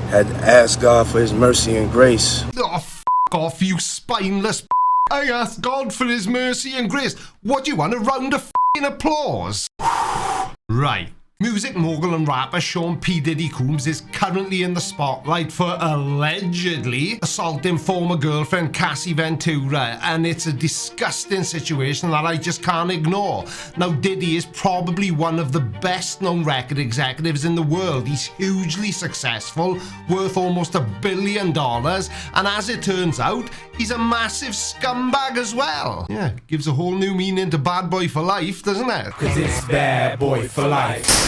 Had to ask God for his mercy and grace. Oh, f*** off, you spineless I ask God for his mercy and grace. What do you want, a round of f***ing applause? Right. Music mogul and rapper Sean P. Diddy Coombs is currently in the spotlight for allegedly assaulting former girlfriend Cassie Ventura, and it's a disgusting situation that I just can't ignore. Now, Diddy is probably one of the best known record executives in the world. He's hugely successful, worth almost $1 billion, and as it turns out, he's a massive scumbag as well. Yeah, gives a whole new meaning to bad boy for life, doesn't it? 'Cause it's bad boy for life.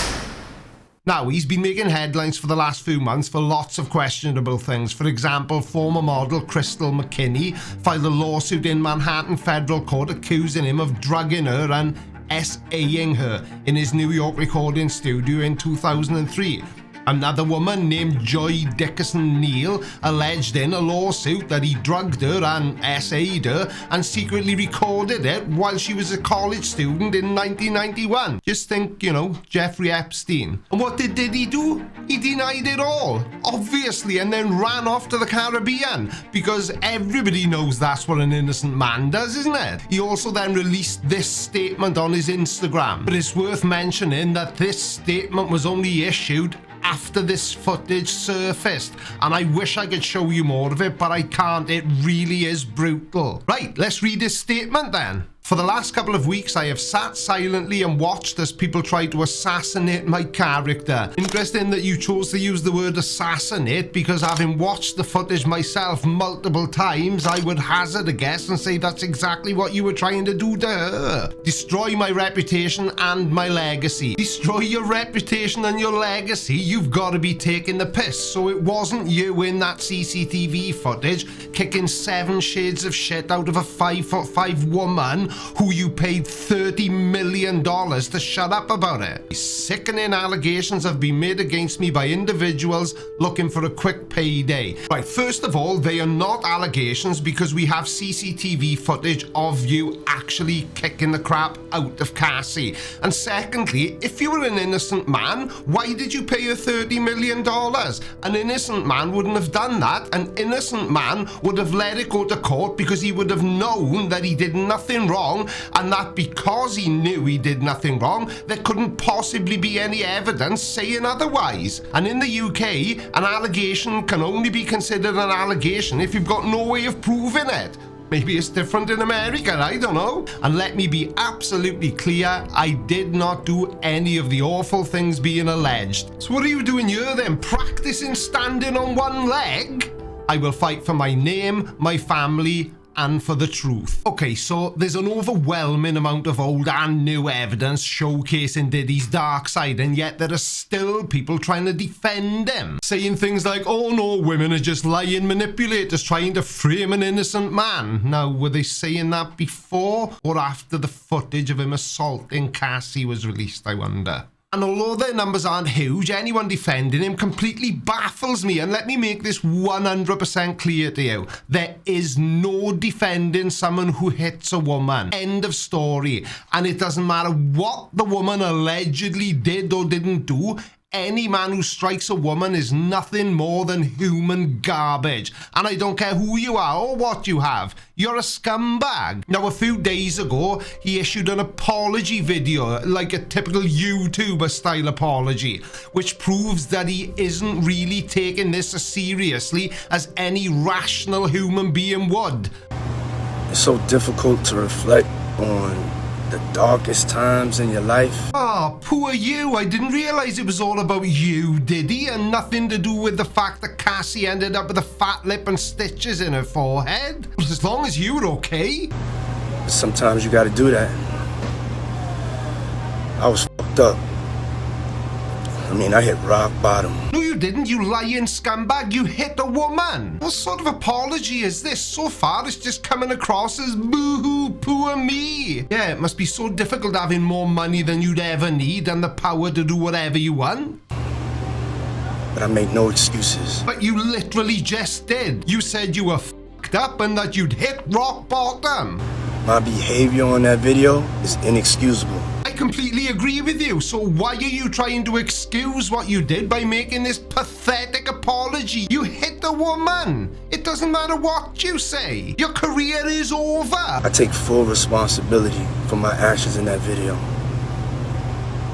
Now, he's been making headlines for the last few months for lots of questionable things. For example, former model Crystal McKinney filed a lawsuit in Manhattan federal court accusing him of drugging her and SAing her in his New York recording studio in 2003. Another woman named Joy Dickerson-Neal alleged in a lawsuit that he drugged her and SA'd her and secretly recorded it while she was a college student in 1991. Just think, Jeffrey Epstein. And what did Diddy do? He denied it all, obviously, and then ran off to the Caribbean, because everybody knows that's what an innocent man does, isn't it? He also then released this statement on his Instagram, but it's worth mentioning that this statement was only issued after this footage surfaced, and I wish I could show you more of it, but I can't. It really is brutal. Right, let's read his statement then. For the last couple of weeks, I have sat silently and watched as people try to assassinate my character. Interesting that you chose to use the word assassinate, because having watched the footage myself multiple times, I would hazard a guess and say that's exactly what you were trying to do to her. Destroy my reputation and my legacy. Destroy your reputation and your legacy? You've got to be taking the piss. So it wasn't you in that CCTV footage kicking 7 shades of shit out of a 5'5" woman who you paid $30 million to shut up about it. Sickening allegations have been made against me by individuals looking for a quick payday. Right, first of all, they are not allegations because we have CCTV footage of you actually kicking the crap out of Cassie. And secondly, if you were an innocent man, why did you pay her $30 million? An innocent man wouldn't have done that. An innocent man would have let it go to court because he would have known that he did nothing wrong, and that because he knew he did nothing wrong, there couldn't possibly be any evidence saying otherwise. And in the UK, an allegation can only be considered an allegation if you've got no way of proving it. Maybe it's different in America, I don't know. And let me be absolutely clear, I did not do any of the awful things being alleged. So what are you doing here then? Practicing standing on one leg? I will fight for my name, my family, and for the truth. Okay, so there's an overwhelming amount of old and new evidence showcasing Diddy's dark side, and yet there are still people trying to defend him, saying things like, oh no, women are just lying manipulators trying to frame an innocent man. Now, were they saying that before or after the footage of him assaulting Cassie was released, I wonder? And although their numbers aren't huge, anyone defending him completely baffles me. And let me make this 100% clear to you. There is no defending someone who hits a woman. End of story. And it doesn't matter what the woman allegedly did or didn't do. Any man who strikes a woman is nothing more than human garbage. And I don't care who you are or what you have. You're a scumbag. Now, a few days ago, he issued an apology video, like a typical YouTuber style apology, which proves that he isn't really taking this as seriously as any rational human being would. It's so difficult to reflect on the darkest times in your life. Oh, poor you. I didn't realize it was all about you, Diddy, and nothing to do with the fact that Cassie ended up with a fat lip and stitches in her forehead. As long as you're okay. But sometimes you gotta do that. I was fucked up. I hit rock bottom. No, you didn't, you lying scumbag. You hit a woman. What sort of apology is this? So far, it's just coming across as boo-hoo, poor me. Yeah, it must be so difficult having more money than you'd ever need and the power to do whatever you want. But I make no excuses. But you literally just did. You said you were fucked up and that you'd hit rock bottom. My behavior on that video is inexcusable. I completely agree with you. So why are you trying to excuse what you did by making this pathetic apology? You hit the woman. It doesn't matter what you say. Your career is over. I take full responsibility for my actions in that video.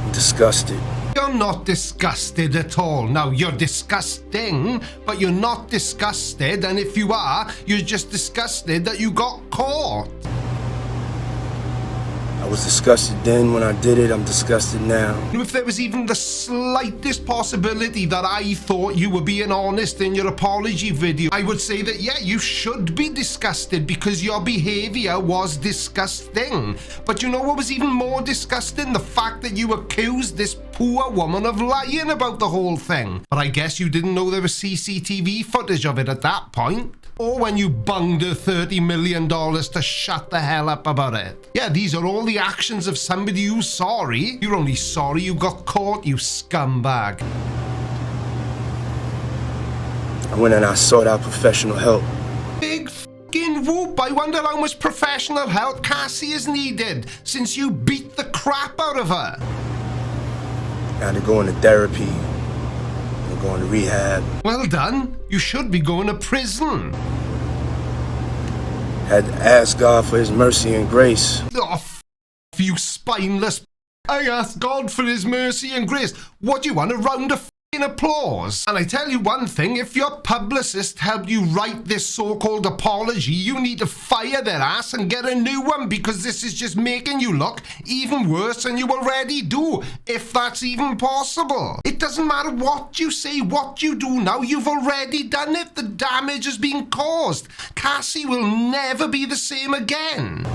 I'm disgusted. You're not disgusted at all. Now, you're disgusting, but you're not disgusted. And if you are, you're just disgusted that you got caught. I was disgusted then when I did it. I'm disgusted now. If there was even the slightest possibility that I thought you were being honest in your apology video, I would say that, yeah, you should be disgusted because your behavior was disgusting. But you know what was even more disgusting? The fact that you accused this poor woman of lying about the whole thing. But I guess you didn't know there was CCTV footage of it at that point. Or when you bunged her $30 million to shut the hell up about it. Yeah, these are all the actions of somebody who's sorry. You're only sorry you got caught, you scumbag. I went and I sought out professional help. Big f***ing whoop. I wonder how much professional help Cassie has needed since you beat the crap out of her. I had to go into therapy. Going to rehab. Well done. You should be going to prison. Had to ask God for his mercy and grace. Oh, you spineless. I asked God for his mercy and grace. What do you want, a round of applause? And I tell you one thing, if your publicist helped you write this so-called apology, you need to fire their ass and get a new one, because this is just making you look even worse than you already do, if that's even possible. It doesn't matter what you say, what you do now, you've already done it. The damage has been caused. Cassie will never be the same again.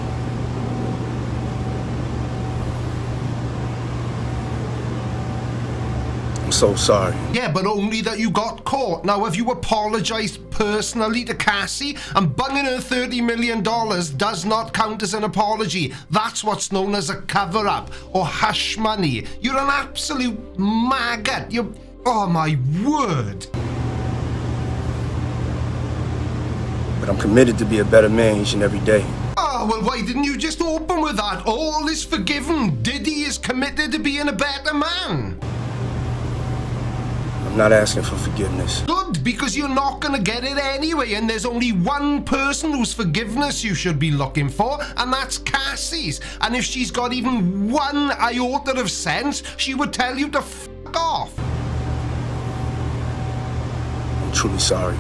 I'm so sorry. Yeah, but only that you got caught. Now, have you apologized personally to Cassie? And bunging her $30 million does not count as an apology. That's what's known as a cover-up or hush money. You're an absolute maggot. You're... oh, my word. But I'm committed to be a better man each and every day. Oh, well, why didn't you just open with that? All is forgiven. Diddy is committed to being a better man. I'm not asking for forgiveness. Good, because you're not going to get it anyway, and there's only one person whose forgiveness you should be looking for, and that's Cassie's. And if she's got even one iota of sense, she would tell you to f*** off. I'm truly sorry.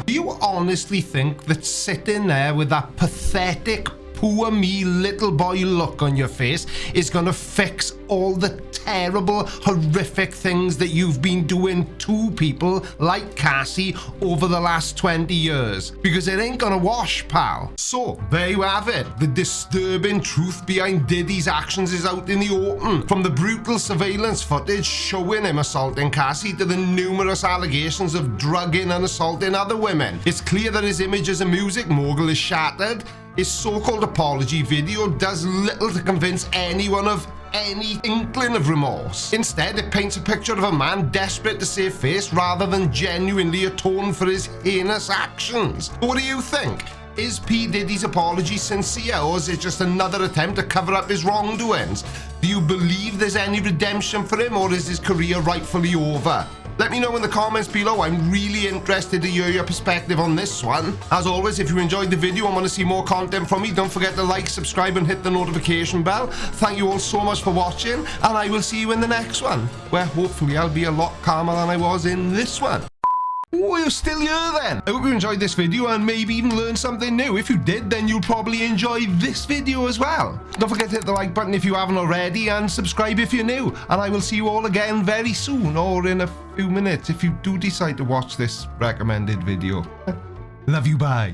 Do you honestly think that sitting there with that pathetic, poor me little boy look on your face is gonna fix all the terrible, horrific things that you've been doing to people like Cassie over the last 20 years? Because it ain't gonna wash, pal. So, there you have it. The disturbing truth behind Diddy's actions is out in the open. From the brutal surveillance footage showing him assaulting Cassie to the numerous allegations of drugging and assaulting other women, it's clear that his image as a music mogul is shattered. His so-called apology video does little to convince anyone of any inkling of remorse. Instead, it paints a picture of a man desperate to save face rather than genuinely atone for his heinous actions. What do you think? Is P. Diddy's apology sincere, or is it just another attempt to cover up his wrongdoings? Do you believe there's any redemption for him, or is his career rightfully over? Let me know in the comments below. I'm really interested to hear your perspective on this one. As always, if you enjoyed the video and want to see more content from me, don't forget to like, subscribe and hit the notification bell. Thank you all so much for watching, and I will see you in the next one, where hopefully I'll be a lot calmer than I was in this one. Oh, you're still here then. I hope you enjoyed this video and maybe even learned something new. If you did, then you'll probably enjoy this video as well. Don't forget to hit the like button if you haven't already, and subscribe if you're new. And I will see you all again very soon, or in a few minutes if you do decide to watch this recommended video. Love you, bye.